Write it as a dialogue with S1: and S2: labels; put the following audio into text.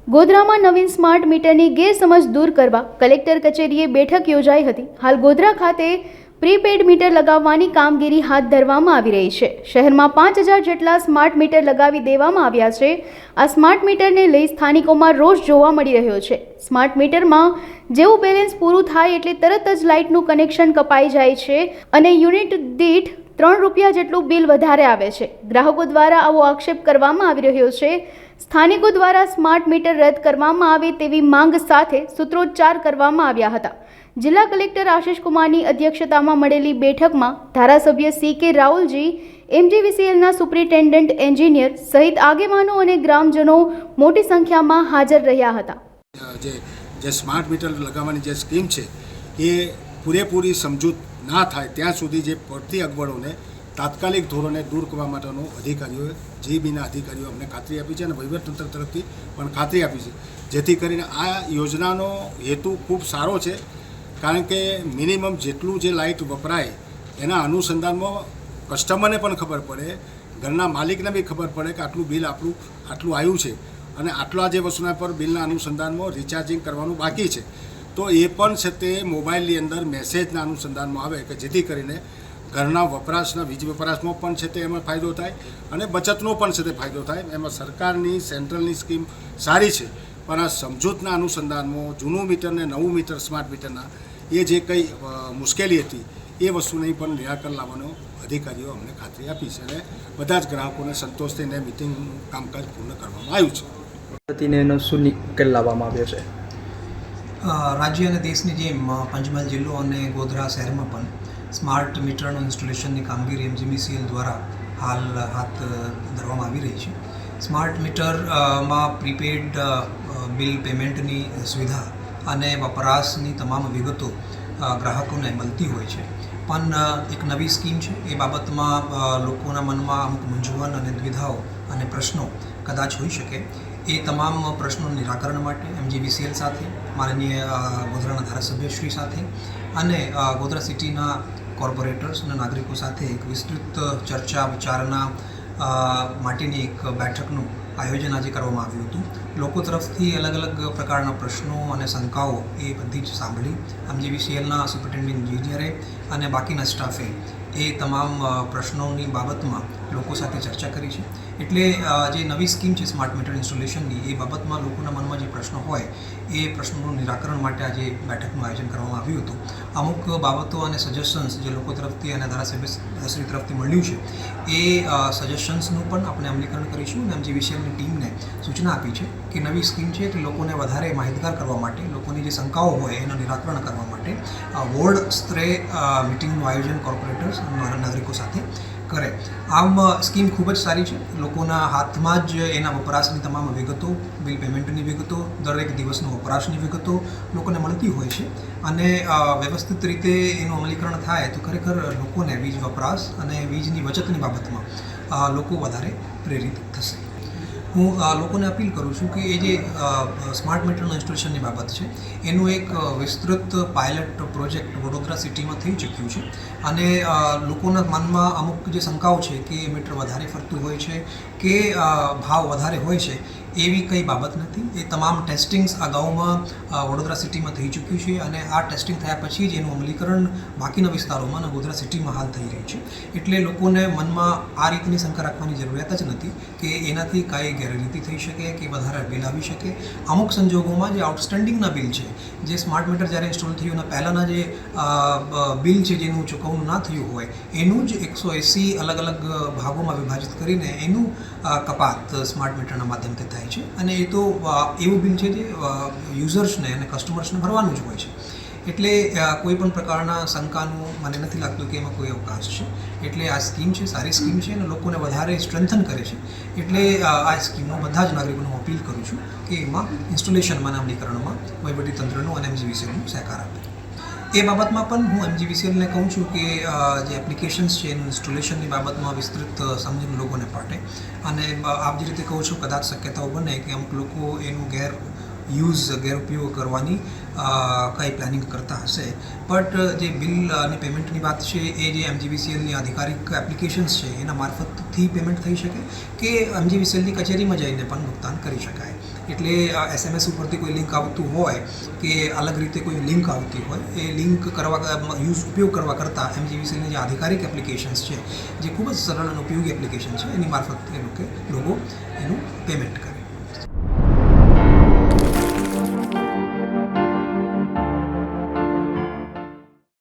S1: ગોધરામાં નવીન smart મીટરની ગેરસમજ દૂર કરવા કલેક્ટર કચેરીએ બેઠક યોજાઈ હતી। હાલ ગોધરા ખાતે પ્રીપેડ મીટર લગાવવાની કામગીરી હાથ ધરવામાં આવી રહી છે। શહેરમાં 5000 જેટલા સ્માર્ટ મીટર લગાવી દેવામાં આવ્યા છે। આ સ્માર્ટ મીટરને લઈ સ્થાનિકોમાં રોષ જોવા મળી રહ્યો છે। સ્માર્ટ મીટરમાં જેવું બેલેન્સ પૂરું થાય એટલે તરત જ લાઇટનું કનેક્શન કપાઈ જાય છે અને યુનિટ દીઠ 3 રૂપિયા જેટલું બિલ વધારે આવે છે। ગ્રાહકો દ્વારા આવો આક્ષેપ કરવામાં આવી રહ્યો છે। સ્થાનિકો દ્વારા સ્માર્ટ મીટર રદ કરવામાં આવે તેવી માંગ સાથે સૂત્રોચ્ચાર કરવામાં આવ્યા હતા। જિલ્લા કલેક્ટર આશિષ કુમારની અધ્યક્ષતામાં મળેલી બેઠકમાં ધારાસભ્ય CK રાહુલજી, MGVCLના સુપ્રિન્ટેન્ડન્ટ એન્જિનિયર સહિત આગેવાનો અને ગ્રામજનો મોટી સંખ્યામાં હાજર રહ્યા હતા।
S2: જે સ્માર્ટ મીટર લગાવવાની જે સ્કીમ છે એ પૂરેપૂરી સમજૂત ના થાય ત્યાં સુધી જે પડતી અગવડોને તાત્કાલિક ધોરણે દૂર કરવા માટેનો અધિકારીઓએ GBના અધિકારીઓ અમને ખાતરી આપી છે અને વહીવટતંત્ર તરફથી પણ ખાતરી આપી છે, જેથી કરીને આ યોજનાનો હેતુ ખૂબ સારો છે। કારણ કે મિનિમમ જેટલું જે લાઇટ વપરાય એના અનુસંધાનમાં કસ્ટમરને પણ ખબર પડે, ઘરના માલિકને બી ખબર પડે કે આટલું બિલ આટલું આવ્યું છે અને આટલા જે વસ્તુના પર બિલના અનુસંધાનમાં રિચાર્જિંગ કરવાનું બાકી છે, તો એ પણ છે તે મોબાઈલની અંદર મેસેજના અનુસંધાનમાં આવે કે જેથી કરીને ઘરના વપરાશના વીજ વપરાશમાં પણ છે તે એમાં ફાયદો થાય અને બચતનો પણ છે તે ફાયદો થાય। એમાં સરકારની સેન્ટ્રલની સ્કીમ સારી છે, પણ આ સમજૂતના અનુસંધાનમાં જૂનું મીટર ને નવું મીટર સ્માર્ટ મીટરના એ જે કંઈ મુશ્કેલી હતી એ વસ્તુની પણ નિરાકરણ લાવવાનો અધિકારીઓ અમને ખાતરી આપી છે અને બધા જ ગ્રાહકોને સંતોષ થઈને મિટિંગનું કામકાજ પૂર્ણ કરવામાં આવ્યું છે।
S3: એનો શું ઉકેલ લાવવામાં આવ્યો છે?
S4: રાજ્ય અને દેશની જેમ પંચમહાલ જિલ્લો અને ગોધરા શહેરમાં પણ સ્માર્ટ મીટરનું ઇન્સ્ટોલેશનની કામગીરી MGVCL દ્વારા હાલ હાથ ધરવામાં આવી રહી છે। સ્માર્ટ મીટરમાં પ્રીપેડ બિલ પેમેન્ટની સુવિધા અને વપરાશની તમામ વિગતો ગ્રાહકોને મળતી હોય છે, પણ એક નવી સ્કીમ છે એ બાબતમાં લોકોના મનમાં અમુક મૂંઝવણ અને દ્વિધાઓ અને પ્રશ્નો કદાચ હોઈ શકે। એ તમામ પ્રશ્નોનું નિરાકરણ માટે MGVCL સાથે, માનનીય ગોધરાના ધારાસભ્યશ્રી સાથે અને ગોધરા સિટીના કોર્પોરેટર્સ અને નાગરિકો સાથે એક વિસ્તૃત ચર્ચા વિચારણા માટેની એક બેઠકનું આયોજન આજે કરવામાં આવ્યું હતું। લોકો તરફથી અલગ અલગ પ્રકારના પ્રશ્નો અને શંકાઓ એ બધી જ સાંભળી MGVCLના સુપ્રિન્ટેન્ડન્ટ એન્જિનિયરે અને બાકીના સ્ટાફે એ તમામ પ્રશ્નોની બાબતમાં લોકો સાથે ચર્ચા કરી છે। એટલે જે નવી સ્કીમ છે સ્માર્ટ મીટર ઇન્સ્ટોલેશનની એ બાબતમાં લોકોના મનમાં જે પ્રશ્નો હોય એ પ્રશ્નોનું નિરાકરણ માટે આજે બેઠકનું આયોજન કરવામાં આવ્યું હતું। અમુક બાબતો અને સજેશન્સ જે લોકો તરફથી અને ધારાસભ્યશ્રી તરફથી મળ્યું છે એ સજેશન્સનું પણ આપણે અમલીકરણ કરીશું અને MGVCLની ટીમને સૂચના આપી છે કે નવી સ્કીમ છે તે લોકોને વધારે માહિતગાર કરવા માટે, લોકોની જે શંકાઓ હોય એનું નિરાકરણ કરવા માટે વોર્ડ સ્તરે મિટિંગનું આયોજન કોર્પોરેટર્સ અને નાગરિકો સાથે કરે। આમ સ્કીમ ખૂબ જ સારી છે। લોકોના હાથમાં જ એના વપરાશની તમામ વિગતો, બિલ પેમેન્ટની વિગતો, દરેક દિવસનો વપરાશની વિગતો લોકોને મળતી હોય છે અને વ્યવસ્થિત રીતે એનું અમલીકરણ થાય તો ખરેખર લોકોને વીજ વપરાશ અને વીજની બચતની બાબતમાં લોકો વધારે પ્રેરિત થશે। હું લોકોને અપીલ કરું છું કે એ જે સ્માર્ટ મીટરનું ઇન્સ્ટોલેશનની બાબત છે એનું એક વિસ્તૃત પાયલટ પ્રોજેક્ટ વડોદરા સિટીમાં થઈ ચૂક્યું છે અને લોકોના મનમાં અમુક જે શંકાઓ છે કે મીટર વધારે ફરતું હોય છે કે ભાવ વધારે હોય છે એવી કંઈ બાબત નથી। એ તમામ ટેસ્ટિંગ્સ અગાઉમાં વડોદરા સિટીમાં થઈ ચૂક્યું છે અને આ ટેસ્ટિંગ થયા પછી જ એનું અમલીકરણ બાકીના વિસ્તારોમાં અને ગોધરા સિટીમાં હાલ થઈ રહ્યું છે। એટલે લોકોને મનમાં આ રીતની શંકા રાખવાની જરૂરિયાત જ નથી કે એનાથી કાંઈ ગેરરીતિ થઈ શકે કે વધારે બિલ આવી શકે। અમુક સંજોગોમાં જે આઉટસ્ટેન્ડિંગના બિલ છે, જે સ્માર્ટ મીટર જ્યારે ઇન્સ્ટોલ થયું અને પહેલાંના જે બિલ છે જેનું ચૂકવણું ના થયું હોય એનું જ 180 અલગ અલગ ભાગોમાં વિભાજિત કરીને એનું કપાત સ્માર્ટ મીટરના માધ્યમથી થાય છે અને એ તો એવું બિલ છે જે યુઝર્સને અને કસ્ટમર્સને ભરવાનું જ હોય છે। એટલે કોઈ પણ પ્રકારના શંકાનું મને નથી લાગતું કે એમાં કોઈ અવકાશ છે। એટલે આ સ્કીમ છે, સારી સ્કીમ છે અને લોકોને વધારે સ્ટ્રેન્થન કરે છે। એટલે આ સ્કીમનો બધા જ નાગરિકોને હું અપીલ કરું છું કે એમાં ઇન્સ્ટોલેશનમાં અમલીકરણમાં વહીવટીતંત્રનું અને MGVCLનું સહકાર આપે। એ બાબતમાં પણ હું MGVCLને કહું છું કે જે એપ્લિકેશન્સ છે એનું ઇન્સ્ટોલેશનની બાબતમાં વિસ્તૃત સમજણ લોકોને પાટે અને આપ જે રીતે કહો છો કદાચ શક્યતાઓ બને કે અમુક લોકો એનું ગેરઉપયોગ કરવાની કંઈ પ્લાનિંગ કરતા હશે, બટ જે બિલ અને પેમેન્ટની વાત છે એ જે MGVCLની આધિકારિક એપ્લિકેશન્સ છે એના મારફતથી પેમેન્ટ થઈ શકે કે MGVCLની કચેરીમાં જઈને પણ ભુગતાન કરી શકાય। એટલે SMS ઉપરથી કોઈ લિંક આવતું હોય કે અલગ રીતે કોઈ લિંક આવતી હોય એ લિંક ઉપયોગ કરવા કરતાં MGVCની જે આધિકારિક એપ્લિકેશન્સ છે જે ખૂબ જ સરળ અને ઉપયોગી એપ્લિકેશન છે એની મારફત લોકો એનું પેમેન્ટ કરે.